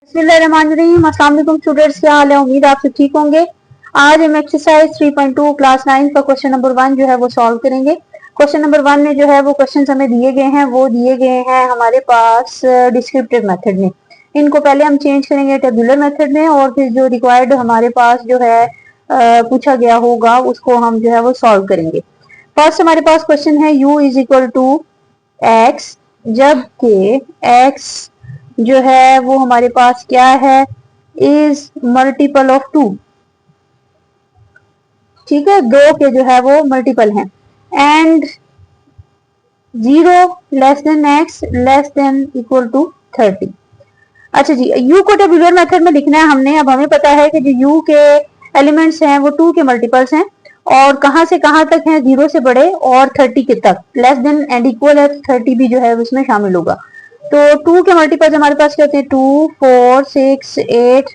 बिस्मिल्लाहिर्रहमानिर्रहीम। अस्सलाम वालेकुम स्टूडेंट्स, क्या हाल है? उम्मीद आप सब ठीक होंगे। आज हम एक्सरसाइज 3.2 क्लास 9 का क्वेश्चन नंबर 1 जो है वो सॉल्व करेंगे। क्वेश्चन नंबर 1 में जो है वो क्वेश्चंस हमें दिए गए हैं, वो दिए गए हैं हमारे पास डिस्क्रिप्टिव मेथड में। इनको पहले हम चेंज करेंगे टेबुलर मेथड में और फिर जो रिक्वायर्ड हमारे पास जो है पूछा गया होगा उसको हम जो है वो सॉल्व करेंगे। फर्स्ट हमारे पास क्वेश्चन है u is equal to x, जबकि x जो है वो हमारे पास क्या है, इज मल्टीपल ऑफ 2। ठीक है, 2 के जो है वो मल्टीपल हैं and 0 less than x less than equal to 30। अच्छा जी, u को टेबुलर मेथड में लिखना है हमने। अब हमें पता है कि जो u के एलिमेंट्स हैं वो 2 के मल्टीपल्स हैं और कहां से कहां तक हैं, 0 से बड़े और 30 के तक। लेस देन एंड इक्वल है, 30 भी जो है उसमें शामिल होगा। तो 2 के मल्टीपल्स हमारे पास क्या होते हैं, 2, 4, 6, 8,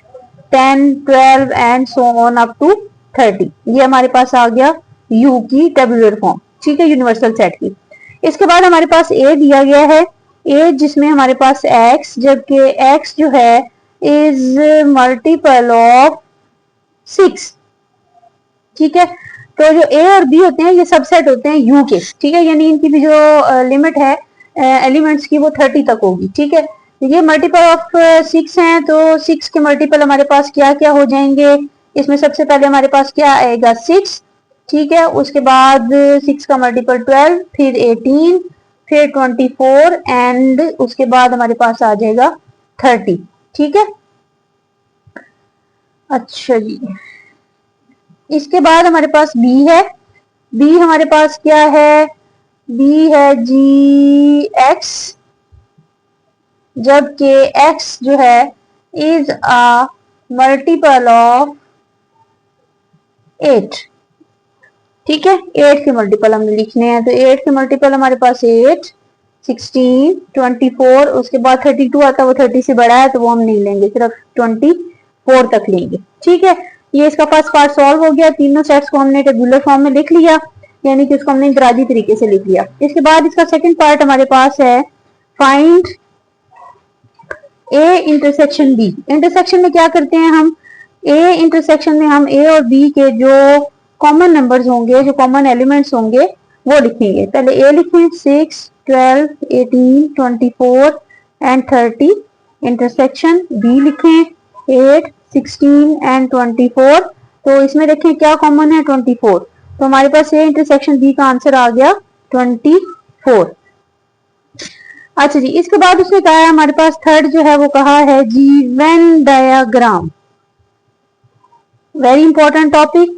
10, 12 and so on up to 30। ये हमारे पास आ गया u की टेबुलर फॉर्म, ठीक है, यूनिवर्सल सेट की। इसके बाद हमारे पास a दिया गया है, a जिसमें हमारे पास x, जबकि x जो है इज मल्टीपल ऑफ 6। ठीक है, तो जो a और b होते हैं ये सबसेट होते हैं u के। ठीक है, यानी इनकी भी जो लिमिट है एलिमेंट्स की वो 30 तक होगी। ठीक है, ये मल्टीपल ऑफ 6 हैं, तो 6 के मल्टीपल हमारे पास क्या क्या हो जाएंगे। इसमें सबसे पहले हमारे पास क्या आएगा, 6। ठीक है, उसके बाद 6 का मल्टीपल 12, फिर 18, फिर 24 एंड उसके बाद हमारे पास आ जाएगा 30। ठीक है, अच्छा जी, इसके बाद हमारे पास b है। b हमारे पास क्या है, b है जी x, जबकि x जो है इज अ मल्टीपल ऑफ 8। ठीक है, 8 के मल्टीपल हमने लिखने हैं, तो 8 के मल्टीपल हमारे पास 8, 16, 24, उसके बाद 32 आता है, वो 30 से बड़ा है तो वो हम नहीं लेंगे, सिर्फ 24 तक लेंगे। ठीक है, ये इसका फर्स्ट पार्ट सॉल्व हो गया। तीनों सेट्स को हमने टेबुलर फॉर्म में लिख लिया, यानी कि उसको हमने इंफरादी तरीके से लिख लिया। इसके बाद इसका सेकंड पार्ट हमारे पास है, find A intersection B. Intersection में क्या करते हैं हम, ए इंटरसेक्शन में हम ए और बी के जो कॉमन नंबर्स होंगे, जो कॉमन एलिमेंट्स होंगे वो लिखेंगे। पहले ए लिखें, 6, 12, 18, 24 एंड 30। इंटरसेक्शन बी लिखें, 8, 16 एंड 24। तो इसमें देखें क्या कॉमन है, 24। तो हमारे पास ए इंटरसेक्शन बी का आंसर आ गया 24। अच्छा जी, इसके बाद उसने कहा है हमारे पास थर्ड जो है वो कहा है जी Venn diagram. Very important topic.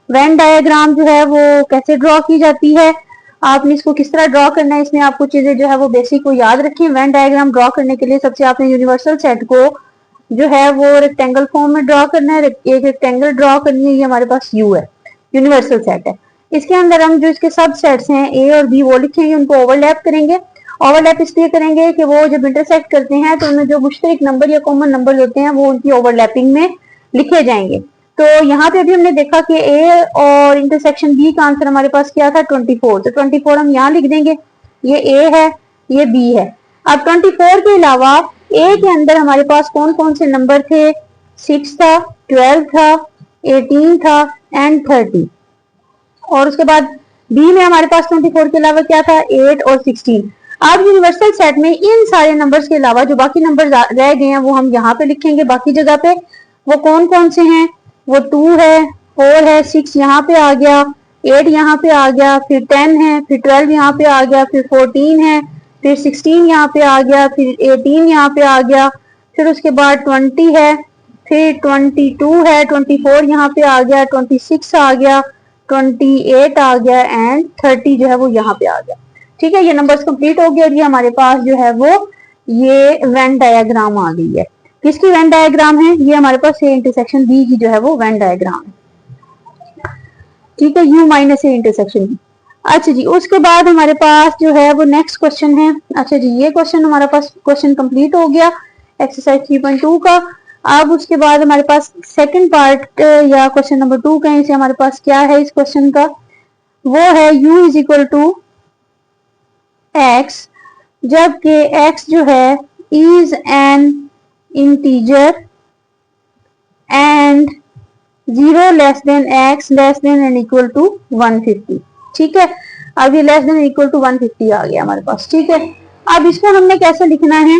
Venn diagram जो है वो कैसे ड्रॉ की जाती है, आपने इसको किस तरह ड्रॉ करना है, इसमें आपको चीजें जो है वो बेसिक को याद रखें। वेन डायग्राम ड्रॉ करने के लिए सबसे आपने यूनिवर्सल सेट को जो है वो रेक्टेंगल फॉर्म में ड्रॉ करना है। एक रेक्टेंगल ड्रॉ करनी है, ये हमारे पास यू है, यूनिवर्सल सेट है। इसके अंदर हम जो इसके सब सेट्स हैं ए और बी वो लिखेंगे, उनको ओवरलैप करेंगे। ओवरलैप इसलिए करेंगे कि वो जब इंटरसेक्ट करते हैं तो उनमें जो मुश्तरक नंबर या कॉमन नंबर होते हैं वो उनकी ओवरलैपिंग में लिखे जाएंगे। तो यहाँ पे अभी हमने देखा कि ए और इंटरसेक्शन बी का आंसर हमारे पास क्या था, 24। तो 24 हम यहाँ लिख देंगे, ये ए है, ये बी है। अब 24 के अलावा ए के अंदर हमारे पास कौन कौन से नंबर थे, 6 था, 12 था, 18 था एंड 30। और उसके बाद बी में हमारे पास 24 के अलावा क्या था, 8 और 16। अब यूनिवर्सल सेट में इन सारे नंबर्स के अलावा जो बाकी नंबर रह गए हैं वो हम यहाँ पे लिखेंगे बाकी जगह पे। वो कौन कौन से हैं, वो 2 है, 4 है, 6 यहाँ पे आ गया, 8 यहाँ पे आ गया, फिर 10 है, फिर 12 यहाँ पे आ गया, फिर 14 है, फिर 16 यहाँ पे आ गया, फिर 18 यहाँ पे आ गया, फिर उसके बाद 20 है, फिर 22 है, 24 यहाँ पे आ गया, 26 आ गया, 28 आ गया एंड 30 जो है वो यहाँ पे आ गया। ठीक है, ये नंबर्स कंप्लीट हो गए और ये हमारे पास जो है वो ये वेन डायग्राम आ गई है। किसकी वेन डायग्राम है, ये हमारे पास ए इंटरसेक्शन बी की जो है वो वेन डायग्राम है। ठीक है, U minus A intersection B. अच्छा जी, उसके बाद हमारे पास जो है वो नेक्स्ट क्वेश्चन है। अच्छा जी, ये क्वेश्चन हमारा पास क्वेश्चन कंप्लीट हो गया एक्सरसाइज 3.2 का। अब उसके बाद हमारे पास सेकंड पार्ट या क्वेश्चन नंबर 2 कहीं से हमारे पास क्या है इस क्वेश्चन का, वो है u is equal to x, जबकि x जो है is an integer and 0 less than x less than and equal to 150। ठीक है, अब ये लेस देन इक्वल टू 150 आ गया हमारे पास। ठीक है, अब इसको हमने कैसे लिखना है,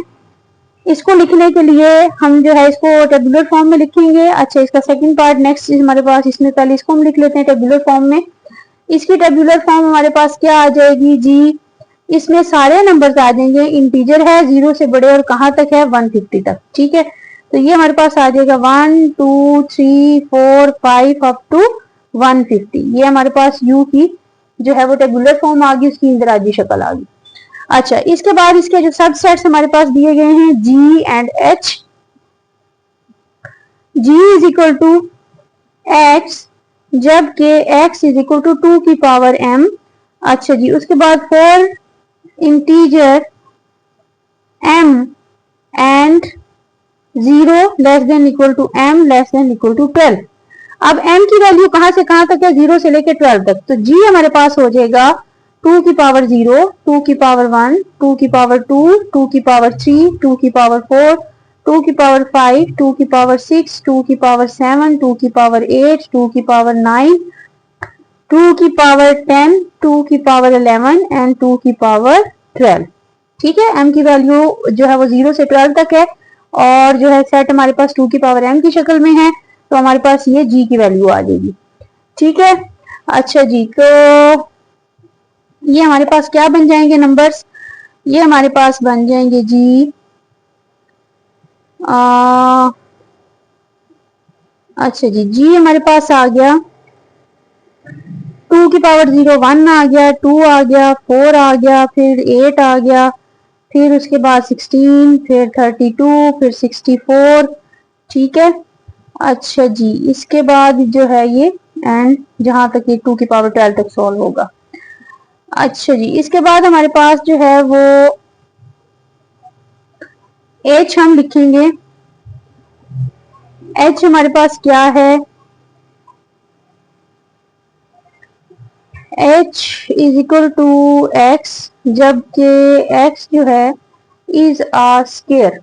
इसको लिखने के लिए हम जो है इसको टेबुलर फॉर्म में लिखेंगे। अच्छा, इसका सेकंड पार्ट नेक्स्ट हमारे पास, इसमें पहले इसको हम लिख लेते हैं टेबुलर फॉर्म में। इसकी टेबुलर फॉर्म हमारे पास क्या आ जाएगी जी, इसमें सारे नंबर्स आ जाएंगे, इंटीजर है 0 से बड़े और कहां तक है 150 तक। ठीक है, तो ये हमारे पास आ जाएगा 1 2 3 4 5 अप टू 150। ये हमारे पास यू की जो है वो टेबुलर फॉर्म आ गई, उसकी इंदराजी शक्ल आ गई। अच्छा, इसके बाद इसके जो सबसेट्स हमारे पास दिए गए हैं G and H. G is equal to x जबकि x इज इक्वल टू 2 की पावर m। अच्छा जी, उसके बाद for integer m and 0 less than equal to m less than equal to 12। अब m की वैल्यू कहां से कहां तक है, 0 से लेकर 12 तक। तो g हमारे पास हो जाएगा 2 की पावर 0, 2 की पावर 1, 2 की पावर 2, 2 की पावर 3, 2 की पावर 4, 2 की पावर 5, 2 की पावर 6, 2 की पावर 7, 2 की पावर 8, 2 की पावर 9, 2 की पावर 10, 2 की पावर 11 एंड 2 की पावर 12। ठीक है, m की वैल्यू जो है वो 0 से 12 तक है और जो है सेट हमारे पास 2 की पावर m की शक्ल में है, तो हमारे पास ये g की वैल्यू आ जाएगी। ठीक है, अच्छा जी, तो ये हमारे पास क्या बन जाएंगे नंबर्स, ये हमारे पास बन जाएंगे जी अच्छा जी, जी हमारे पास आ गया 2 की पावर 0 1 आ गया, 2 आ गया, 4 आ गया, फिर 8 आ गया, फिर उसके बाद 16, फिर 32, फिर 64। ठीक है, अच्छा जी, इसके बाद जो है ये एंड जहां तक ये 2 की पावर 12 तक सॉल्व होगा। अच्छा जी, इसके बाद हमारे पास जो है वो h हम लिखेंगे। h हमारे पास क्या है, h is equal to x जबकि x जो है इज आ स्केयर।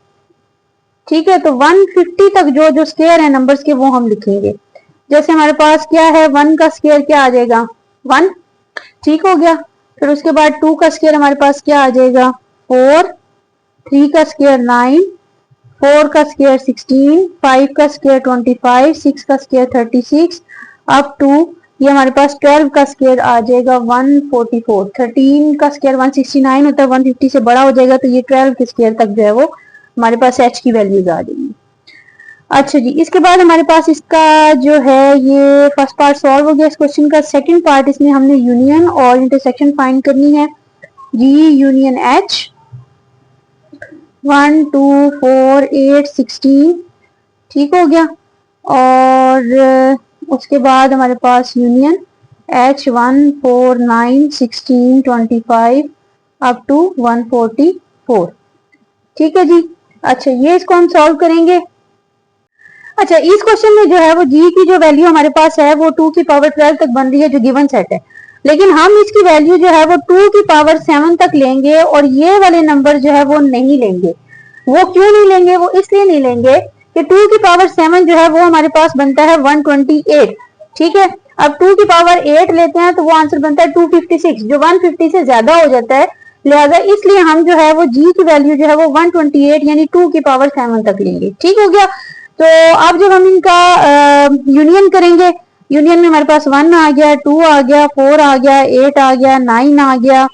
ठीक है, तो 150 तक जो जो स्केयर है नंबर्स के वो हम लिखेंगे। जैसे हमारे पास क्या है, 1 का स्केयर क्या आ जाएगा 1। ठीक हो गया, फिर उसके बाद 2 का स्केयर हमारे पास क्या आ जाएगा 4, 3 का स्केयर 9, 4 का स्केयर 16, 5 का स्केयर 25, 6 का स्केयर 36 अप टू ये हमारे पास 12 का स्केयर आ जाएगा 144। 13 का स्केयर 169 होता है, 150 से बड़ा हो जाएगा, तो ये 12 के स्केयर तक जो है वो हमारे पास h की वैल्यूज आ जाएंगी। अच्छा जी, इसके बाद हमारे पास इसका जो है ये फर्स्ट पार्ट सॉल्व हो गया इस क्वेश्चन का। सेकंड पार्ट, इसमें हमने यूनियन और इंटरसेक्शन फाइंड करनी है। g union h 1 2 4 8 16। ठीक हो गया, और उसके बाद हमारे पास यूनियन h 1 4 9 16 25 अप टू 144। ठीक है जी, अच्छा ये इसको हम सॉल्व करेंगे। अच्छा, इस क्वेश्चन में जो है वो g की जो वैल्यू हमारे पास है वो 2 की पावर 12 तक बन रही है जो गिवन सेट है, लेकिन हम इसकी वैल्यू जो है वो 2 की पावर 7 तक लेंगे और ये वाले नंबर जो है वो नहीं लेंगे। वो क्यों नहीं लेंगे, वो इसलिए नहीं लेंगे कि 2 की पावर 7 जो है वो हमारे पास बनता है 128। ठीक है, अब 2 की पावर 8 लेते हैं तो वो आंसर बनता है 256 जो 150 से ज्यादा हो जाता है, लिहाजा इसलिए हम जो है वो g की वैल्यू जो है वो 128 यानी 2 की पावर 7 तक लेंगे। ठीक हो गया, तो अब जब हम इनका यूनियन करेंगे, यूनियन में हमारे पास 1 आ गया, 2 आ गया, 4 आ गया, 8 आ गया, 9 आ गया,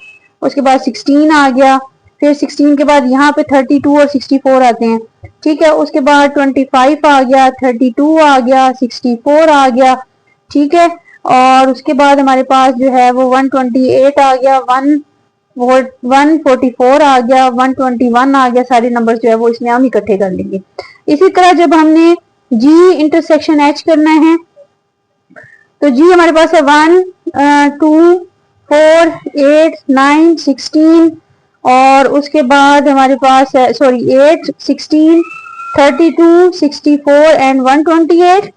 उसके बाद 16 आ गया, फिर 16 के बाद यहाँ पे 32 और 64 आते हैं। ठीक है, उसके बाद 25 आ गया, 32 आ गया, 64 आ गया। ठीक है, और उसके बाद हमारे पास जो है वो 128 आ गया, 144 आ गया, 121 आ गया। सारे नंबर जो है वो इसमें हम इकट्ठे कर लेंगे। इसी तरह जब हमने g इंटरसेक्शन h करना है तो g हमारे पास है 1 2 4 8 9 16 और उसके बाद हमारे पास है 8 16 32 64 एंड 128।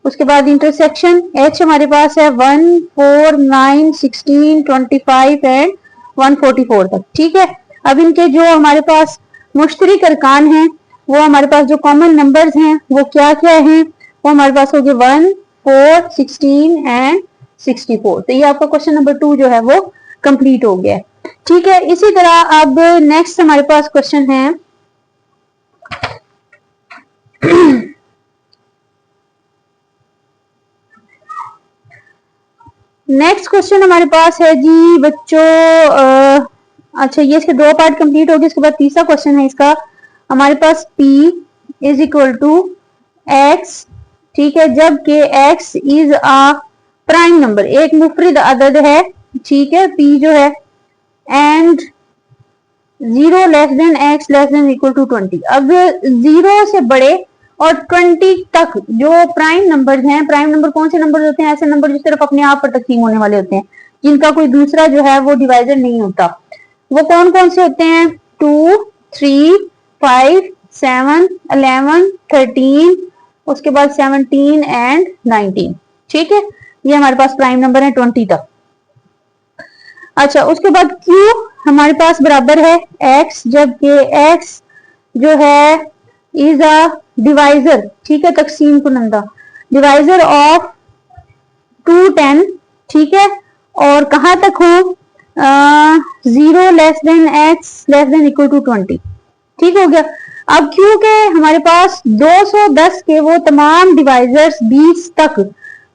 उसके बाद इंटरसेक्शन h हमारे पास है 1 4 9 16 25 एंड 144 तक। ठीक है, अब इनके जो हमारे पास मुश्तरक अरकान हैं वो हमारे पास जो कॉमन नंबर्स हैं वो क्या क्या हैं, वो हमारे पास हो गए 1, 4, 16 एंड 64। तो ये आपका क्वेश्चन नंबर 2 जो है वो कंप्लीट हो गया। ठीक है, इसी तरह अब नेक्स्ट हमारे पास क्वेश्चन है नेक्स्ट क्वेश्चन हमारे पास है जी बच्चों, अच्छा ये इसके 2 पार्ट कंप्लीट हो गए। इसके बाद तीसरा क्वेश्चन है इसका हमारे पास P is equal to X, ठीक है, जबकि X is a prime number, एक मुफरिद अदद है, ठीक है, P जो है, and 0 less than X less than equal to 20। अब 0 से बड़े और 20 तक जो प्राइम नंबर्स हैं, प्राइम नंबर कौन से नंबर होते हैं, ऐसे नंबर जो सिर्फ अपने आप पर तकसीम होने वाले होते हैं, जिनका कोई दूसरा जो है वो डिवाइजर नहीं होता। वो कौन कौन से होते हैं, 2, 3, 5, 7, 11, 13, उसके बाद 17 एंड 19। ठीक है, ये हमारे पास प्राइम नंबर है 20 तक। अच्छा, उसके बाद Q हमारे पास बराबर है X, जबकि X जो है इज अ डिवाइजर, ठीक है, तकसीम कुनंदा, डिवाइजर ऑफ 2, 10, ठीक है, और कहां तक हो, 0 less than X less than equal to 20। ठीक हो गया। अब क्योंकि हमारे पास 210 के वो तमाम डिवाइजर्स 20 तक,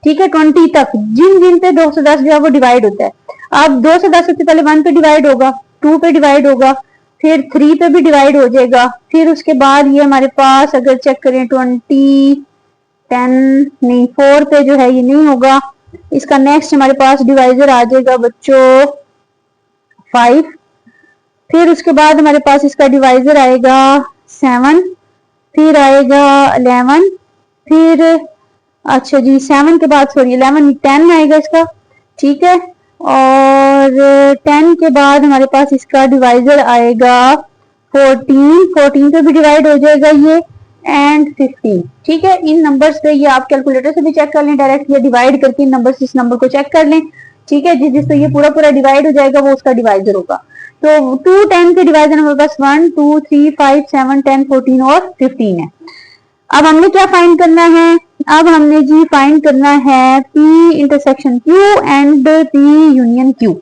ठीक है, 20 तक, जिन जिन पे 210 जो है वो डिवाइड होता है। अब 210 सबसे पहले 1 पे डिवाइड होगा, 2 पे डिवाइड होगा, फिर 3 पे भी डिवाइड हो जाएगा, फिर उसके बाद ये हमारे पास अगर चेक करें 20, 10 नहीं, 4 पे जो है ये नहीं होगा। इसका नेक्स्ट हमारे पास डिवाइजर आ जाएगा बच्चों 5, फिर उसके बाद हमारे पास इसका डिवाइजर आएगा 7, फिर आएगा 11, फिर अच्छा जी 7 के बाद सॉरी 11 10 आएगा इसका, ठीक है, और 10 के बाद हमारे पास इसका डिवाइजर आएगा 14 पे भी डिवाइड हो जाएगा ये, एंड 15। ठीक है, इन नंबर्स पे ये आप कैलकुलेटर से भी चेक कर लें, डायरेक्ट ये डिवाइड करके इन नंबर से इस नंबर को चेक कर लें। ठीक है, जिस जिस पे ये पूरा पूरा डिवाइड हो जाएगा वो उसका डिवाइजर होगा। तो 2, 10 के डिवाइजर हमारे पास 1, 2, 3, 5, 7, 10, 14 और 15 है। अब हमने क्या फाइंड करना है, अब हमने जी फाइंड करना है P intersection Q and P union Q।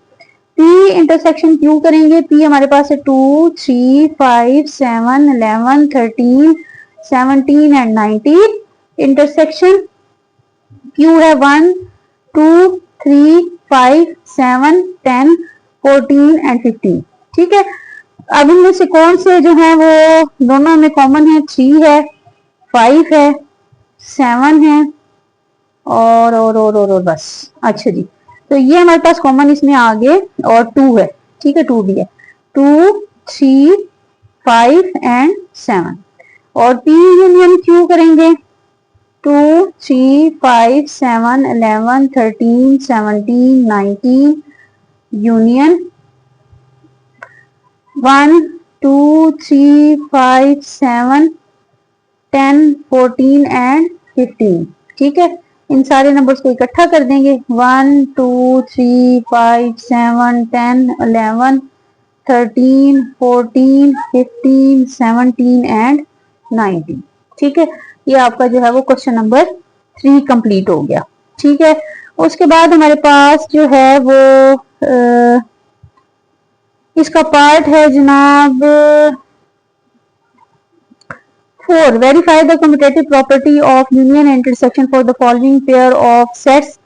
P intersection Q करेंगे, P हमारे पास है 2, 3, 5, 7, 11, 13, 17 एंड 19। इंटरसेक्शन Q है 1, 2, 3, 5, 7, 10, 14 एंड 15। ठीक है, अब इनमें से कौन से जो है वो दोनों में कॉमन है, 3 है, 5 है, 7 है और बस। अच्छा जी, तो ये हमारे पास कॉमन इसमें आगे और 2 है, ठीक है, 2 भी है, 2, 3, 5 एंड 7। और P यूनियन Q करेंगे 2, 3, 5, 7, 11, 13, 17, 19 यूनियन 1, 2, 3, 5, 7, 10, 14 एंड 15। ठीक है, इन सारे नंबर्स को इकट्ठा कर देंगे, 1, 2, 3, 5, 7, 10, 11, 13, 14, 15, 17 एंड 19। ठीक है, ये आपका जो है वो क्वेश्चन नंबर 3 कंप्लीट हो गया। ठीक है, उसके बाद हमारे पास जो है वो इसका पार्ट है जनाब 4, verify the commutative property of union and intersection for the following pair of sets।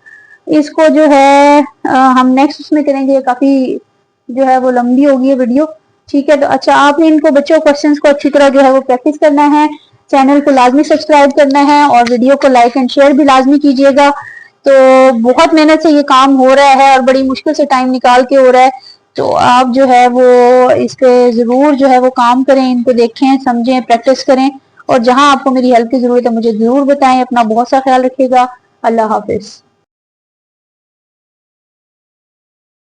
इसको जो है हम नेक्स्ट उसमें करेंगे, काफी जो है वो लंबी होगी वीडियो। ठीक है, तो अच्छा आपने इनको बच्चों क्वेश्चंस को अच्छी तरह जो है वो प्रैक्टिस करना है, चैनल को लाजमी सब्सक्राइब करना है और वीडियो को लाइक एंड शेयर भी लाजमी कीजिएगा। तो बहुत मेहनत से ये काम हो रहा है और बड़ी मुश्किल से टाइम निकाल के हो रहा है, तो आप जो है वो इस पे जरूर जो है वो काम करें, इनको देखें, समझें, प्रैक्टिस करें, और जहां आपको मेरी हेल्प की जरूरत है मुझे जरूर बताएं। अपना बहुत सा ख्याल रखिएगा। अल्लाह हाफिज।